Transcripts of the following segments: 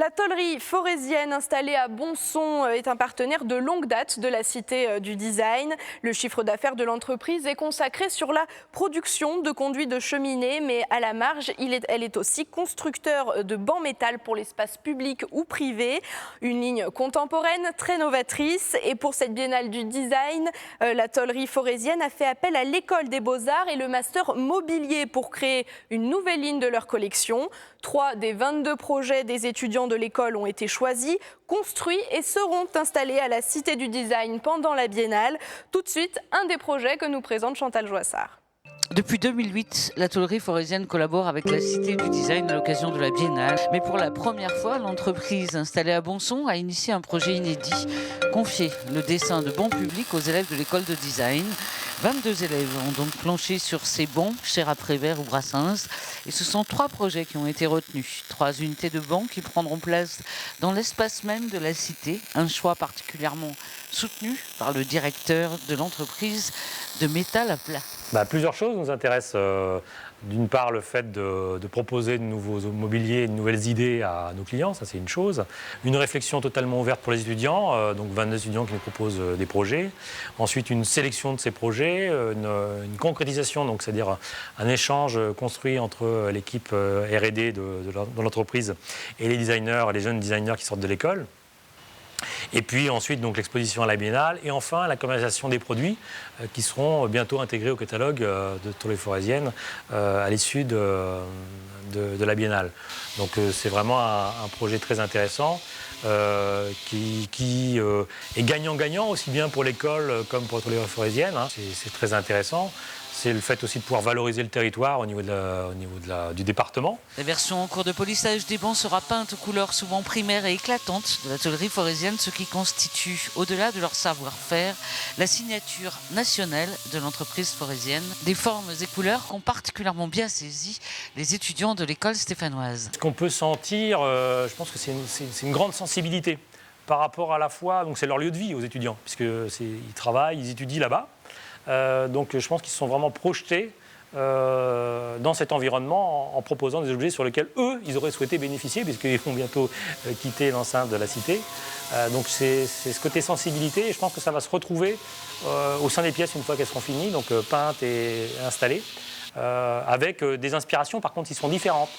La tôlerie forésienne installée à Bonson est un partenaire de longue date de la Cité du Design. Le chiffre d'affaires de l'entreprise est consacré sur la production de conduits de cheminée, mais à la marge, elle est aussi constructeur de bancs métal pour l'espace public ou privé. Une ligne contemporaine, très novatrice. Et pour cette biennale du design, la tôlerie forésienne a fait appel à l'École des Beaux-Arts et le master mobilier pour créer une nouvelle ligne de leur collection. 3 des 22 projets des étudiants de l'école ont été choisis, construits et seront installés à la Cité du Design pendant la biennale. Tout de suite, un des projets que nous présente Chantal Joissard. Depuis 2008, la tôlerie forésienne collabore avec la Cité du Design à l'occasion de la Biennale. Mais pour la première fois, l'entreprise installée à Bonson a initié un projet inédit. Confier le dessin de bancs publics aux élèves de l'école de design. 22 élèves ont donc planché sur ces bancs, Chérat Prévert ou Brassens. Et ce sont 3 projets qui ont été retenus. 3 unités de bancs qui prendront place dans l'espace même de la Cité. Un choix particulièrement soutenu par le directeur de l'entreprise de métal à plat. Plusieurs choses nous intéressent. D'une part, le fait de proposer de nouveaux mobiliers, de nouvelles idées à nos clients, ça c'est une chose. Une réflexion totalement ouverte pour les étudiants, donc 22 étudiants qui nous proposent des projets. Ensuite, une sélection de ces projets, une concrétisation, donc c'est-à-dire un échange construit entre l'équipe R&D de l'entreprise et les designers, les jeunes designers qui sortent de l'école. Et puis ensuite donc l'exposition à la Biennale et enfin la commercialisation des produits qui seront bientôt intégrés au catalogue de tôlerie forésienne à l'issue de la Biennale. Donc c'est vraiment un projet très intéressant qui est gagnant-gagnant aussi bien pour l'école comme pour la tôlerie forésienne. C'est très intéressant. C'est le fait aussi de pouvoir valoriser le territoire au niveau du département. La version en cours de polissage des bancs sera peinte aux couleurs souvent primaires et éclatantes de la tôlerie forésienne, ce qui constitue, au-delà de leur savoir-faire, la signature nationale de l'entreprise forésienne. Des formes et couleurs qu'ont particulièrement bien saisi les étudiants de l'école stéphanoise. Ce qu'on peut sentir, je pense que c'est une grande sensibilité par rapport à la fois, donc c'est leur lieu de vie aux étudiants, puisqu'ils travaillent, ils étudient là-bas. Donc je pense qu'ils se sont vraiment projetés dans cet environnement en proposant des objets sur lesquels eux, ils auraient souhaité bénéficier puisqu'ils vont bientôt quitter l'enceinte de la Cité. Donc c'est ce côté sensibilité et je pense que ça va se retrouver au sein des pièces une fois qu'elles seront finies, donc peintes et installées, avec des inspirations par contre qui seront différentes.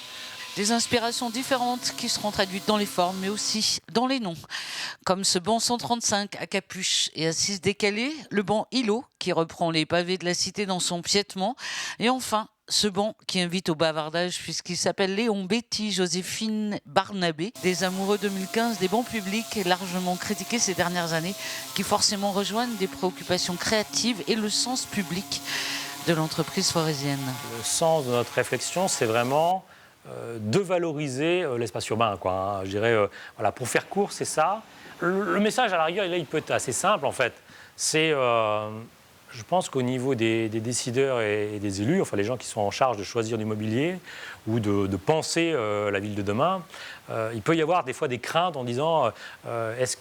Des inspirations différentes qui seront traduites dans les formes, mais aussi dans les noms. Comme ce banc 135 à capuche et assise décalée, le banc Îlot qui reprend les pavés de la Cité dans son piétement. Et enfin, ce banc qui invite au bavardage puisqu'il s'appelle Léon Betty Joséphine Barnabé. Des amoureux 2015 des bancs publics largement critiqués ces dernières années qui forcément rejoignent des préoccupations créatives et le sens public de l'entreprise forésienne. Le sens de notre réflexion, c'est vraiment de valoriser l'espace urbain, quoi. Je dirais, voilà, pour faire court, c'est ça. Le message, à la rigueur, là, il peut être assez simple, en fait. C'est, je pense qu'au niveau des décideurs et des élus, enfin les gens qui sont en charge de choisir du mobilier ou de penser la ville de demain, il peut y avoir des fois des craintes en disant est-ce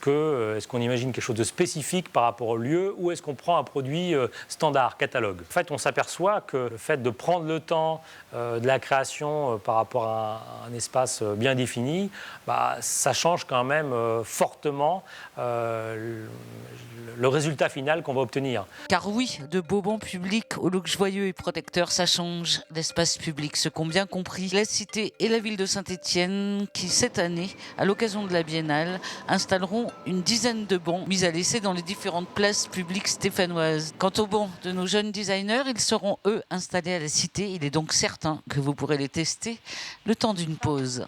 qu'on imagine quelque chose de spécifique par rapport au lieu ou est-ce qu'on prend un produit standard, catalogue. En fait, on s'aperçoit que le fait de prendre le temps de la création par rapport à un espace bien défini, ça change quand même fortement le résultat final qu'on va obtenir. Car oui, de beaux bancs publics au look joyeux et protecteur, ça change l'espace public. Ce qu'ont bien compris la Cité et la ville de Saint-Étienne qui, cette année, à l'occasion de la Biennale, installeront une dizaine de bancs mis à l'essai dans les différentes places publiques stéphanoises. Quant aux bancs de nos jeunes designers, ils seront, eux, installés à la Cité. Il est donc certain que vous pourrez les tester le temps d'une pause.